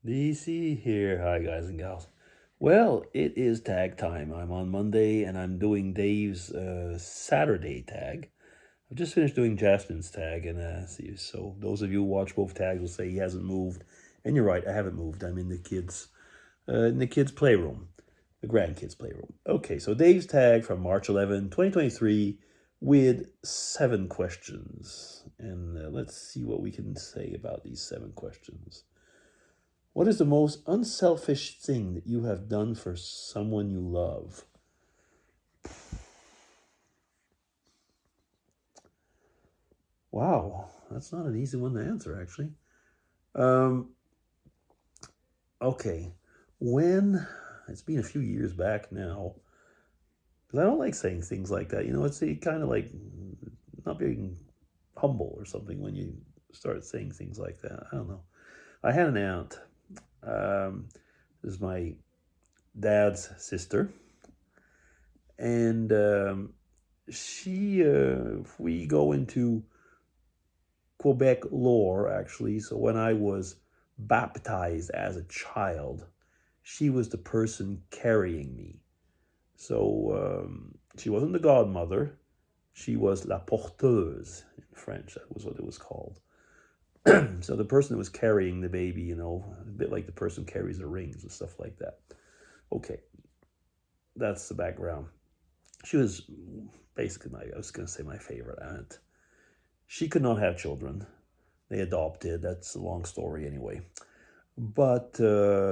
DC here. Hi, guys and gals. Well, it is tag time. I'm on Monday and I'm doing Dave's Saturday tag. I've just finished doing Jasmine's tag, and so those of you who watch both tags will say he hasn't moved. And you're right, I haven't moved. I'm in the kids' playroom, the grandkids' playroom. Okay, so Dave's tag from March 11, 2023, with 7 questions. And let's see what we can say about these 7 questions. What is the most unselfish thing that you have done for someone you love? Wow, that's not an easy one to answer, actually. Um, okay, when it's been a few years back now, because I don't like saying things like that. It's kind of like not being humble or something when you start saying things like that. I don't know. I had an aunt. Um, this is my dad's sister, and if we go into Quebec lore, actually, so when I was baptized as a child, she was the person carrying me. So she wasn't the godmother, she was la porteuse in French. That was what it was called. So the person that was carrying the baby, a bit like the person carries the rings and stuff like that. Okay, that's the background. She was basically I was going to say my favorite aunt. She could not have children. They adopted. That's a long story anyway. But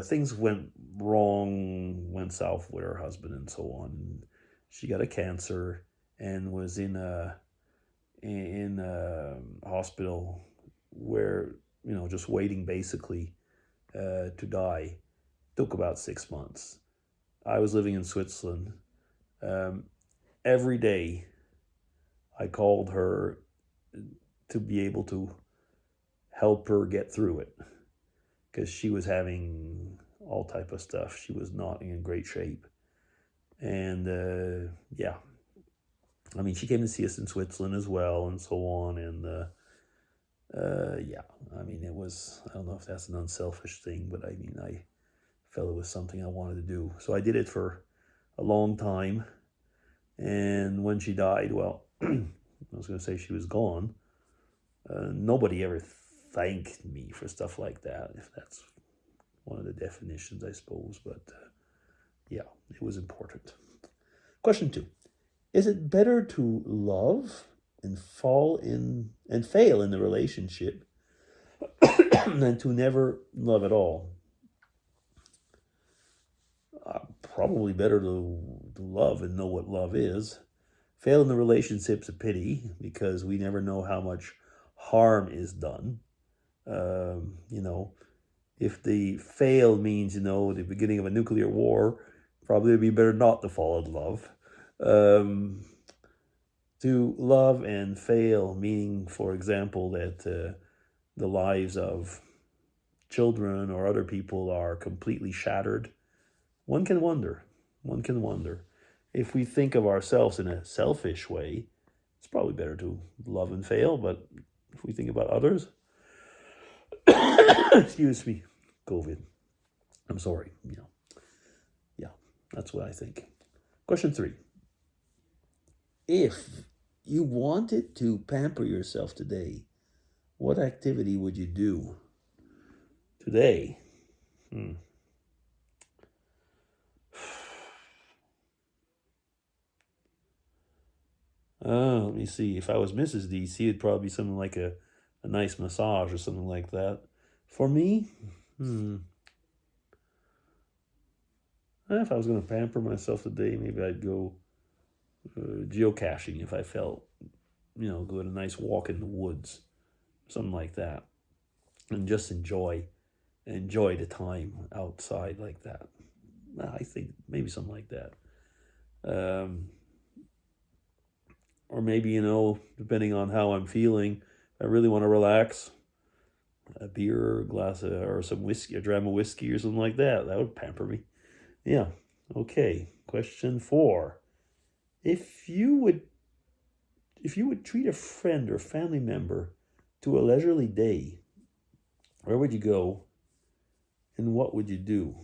things went wrong, went south with her husband and so on. She got a cancer and was in a hospital where just waiting basically to die. Took about 6 months. I was living in Switzerland. Um, every day I called her to be able to help her get through it because she was having all type of stuff. She was not in great shape, and yeah, I mean, she came to see us in Switzerland as well, and so on. And yeah, I mean, it was. I don't know if that's an unselfish thing, but I mean, I felt it was something I wanted to do, so I did it for a long time. And when she died, well, I was going to say she was gone. Nobody ever thanked me for stuff like that, if that's one of the definitions, I suppose. But yeah, it was important. Question 2: is it better to love and fail in the relationship than to never love at all? Probably better to love and know what love is. Fail in the relationship's a pity because we never know how much harm is done. You know, if the fail means, the beginning of a nuclear war, probably it'd be better not to fall in love. Um, to love and fail, meaning, for example, that the lives of children or other people are completely shattered, one can wonder. One can wonder. If we think of ourselves in a selfish way, it's probably better to love and fail, but if we think about others, excuse me, COVID. I'm sorry. Yeah, that's what I think. Question 3: if you wanted to pamper yourself today, what activity would you do today? Hmm. Let me see. If I was Mrs. DC, it'd probably be something like a nice massage or something like that. For me, if I was going to pamper myself today, maybe I'd go geocaching if I felt, go on a nice walk in the woods, something like that, and just enjoy the time outside like that. I think maybe something like that. Um, or maybe, depending on how I'm feeling, I really want to relax, a beer or a glass or some whiskey, a dram of whiskey or something like that. That would pamper me. Yeah. Okay. Question 4: if you would treat a friend or family member to a leisurely day, where would you go And what would you do?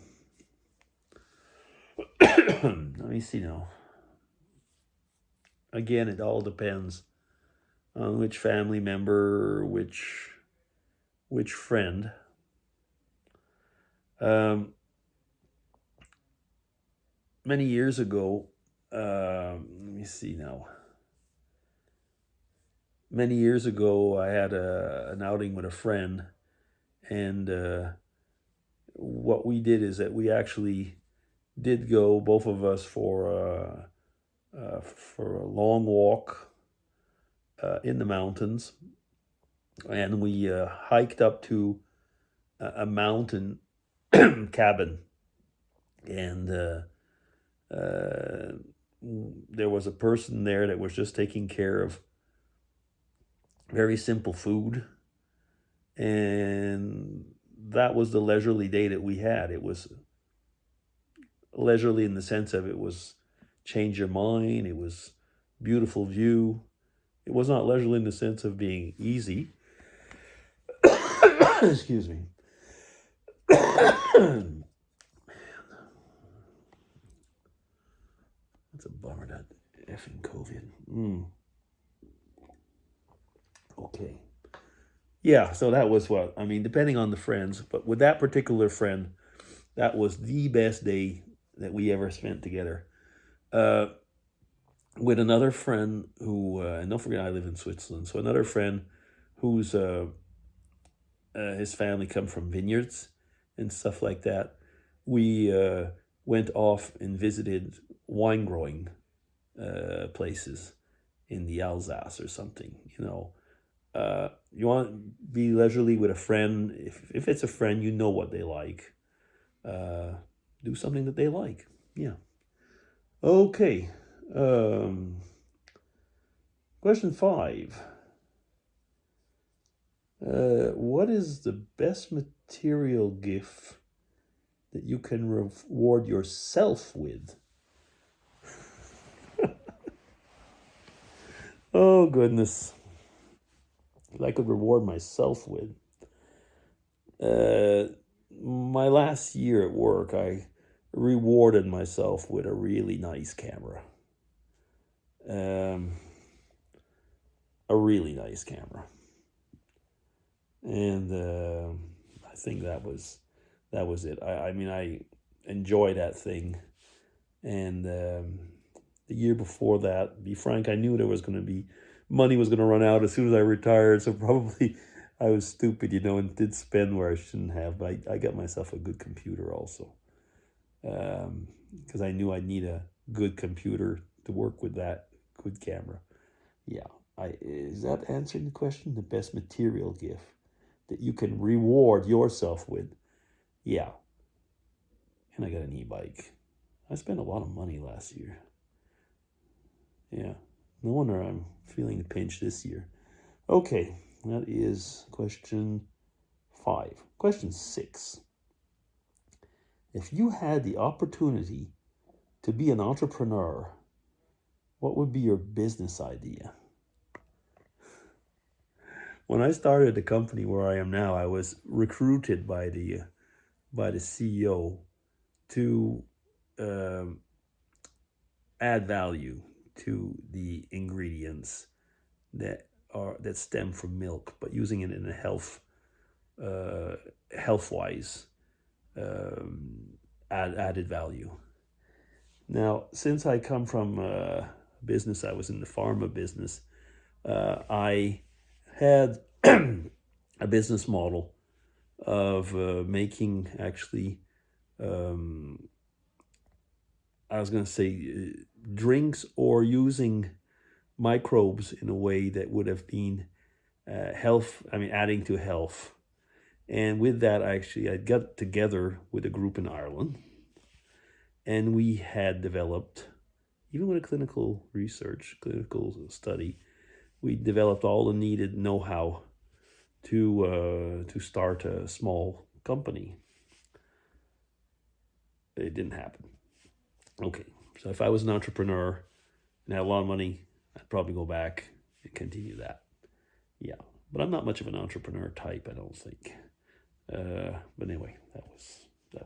Let me see now. Again, it all depends on which family member, which friend. Many years ago, let me see now. Many years ago, I had an outing with a friend, and what we did is that we actually did go, both of us, for a long walk in the mountains, and we hiked up to a mountain cabin, and there was a person there that was just taking care of very simple food, and that was the leisurely day that we had. It was leisurely in the sense of it was change your mind, it was beautiful view. It was not leisurely in the sense of being easy. Excuse me. That's a bummer, that effing COVID. Okay. Yeah, so that was what, I mean, depending on the friends, but with that particular friend, that was the best day that we ever spent together. With another friend who, and don't forget I live in Switzerland, so another friend whose his family come from vineyards and stuff like that. We went off and visited wine growing places in the Alsace or something. You want to be leisurely with a friend. If it's a friend, you know what they like. Do something that they like. Yeah. Okay. Question 5. What is the best material gift that you can reward yourself with? Oh, goodness. That I could reward myself with. My last year at work, I rewarded myself with a really nice camera. A really nice camera. And I think that was it. I mean, I enjoy that thing. And the year before that, to be frank, I knew there was going to be money was going to run out as soon as I retired. So probably I was stupid, and did spend where I shouldn't have. But I got myself a good computer also, because I knew I'd need a good computer to work with that good camera. Yeah. Is that answering the question? The best material gift that you can reward yourself with? Yeah. And I got an e-bike. I spent a lot of money last year. Yeah. No wonder I'm feeling the pinch this year. Okay. That is question 5. Question 6. If you had the opportunity to be an entrepreneur, what would be your business idea? When I started the company where I am now, I was recruited by the CEO to add value to the ingredients that stem from milk, but using it in a health-wise added value. Now, since I come from business, I was in the pharma business. I had a business model of making actually, I was going to say drinks, or using microbes in a way that would have been adding to health. And with that, I got together with a group in Ireland, and we had developed, even with a clinical study, we developed all the needed know-how to start a small company. It didn't happen. Okay, so if I was an entrepreneur and had a lot of money, I'd probably go back and continue that. Yeah, but I'm not much of an entrepreneur type, I don't think. But anyway, that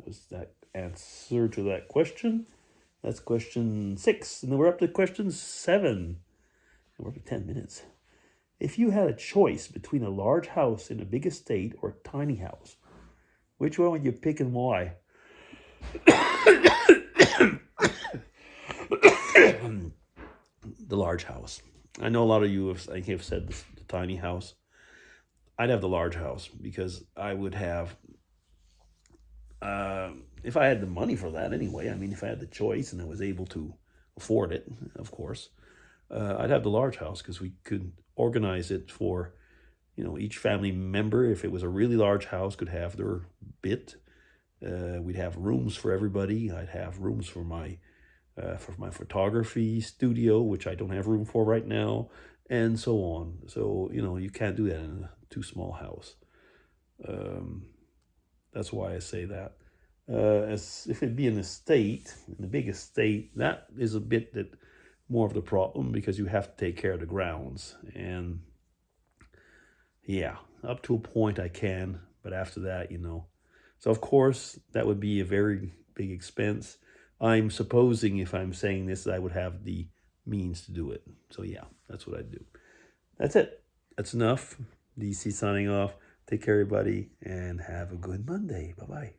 was that answer to that question. That's question 6, and then we're up to question 7. And we're up to 10 minutes. If you had a choice between a large house in a big estate or a tiny house, which one would you pick and why? The large house. I know a lot of you have said this, the tiny house. I'd have the large house because I would have, if I had the money for that anyway, I mean, if I had the choice and I was able to afford it, of course, I'd have the large house because we could organize it for, each family member. If it was a really large house, could have their bit. We'd have rooms for everybody. I'd have rooms for my photography studio, which I don't have room for right now, and so on. So, you can't do that in a too small house. That's why I say that. As if it'd be an estate, in a big estate, that is a bit that more of the problem because you have to take care of the grounds. And yeah, up to a point I can, but after that, So of course, that would be a very big expense. I'm supposing if I'm saying this, I would have the means to do it. So yeah, that's what I'd do. That's it. That's enough. DC signing off. Take care, everybody, and have a good Monday. Bye-bye.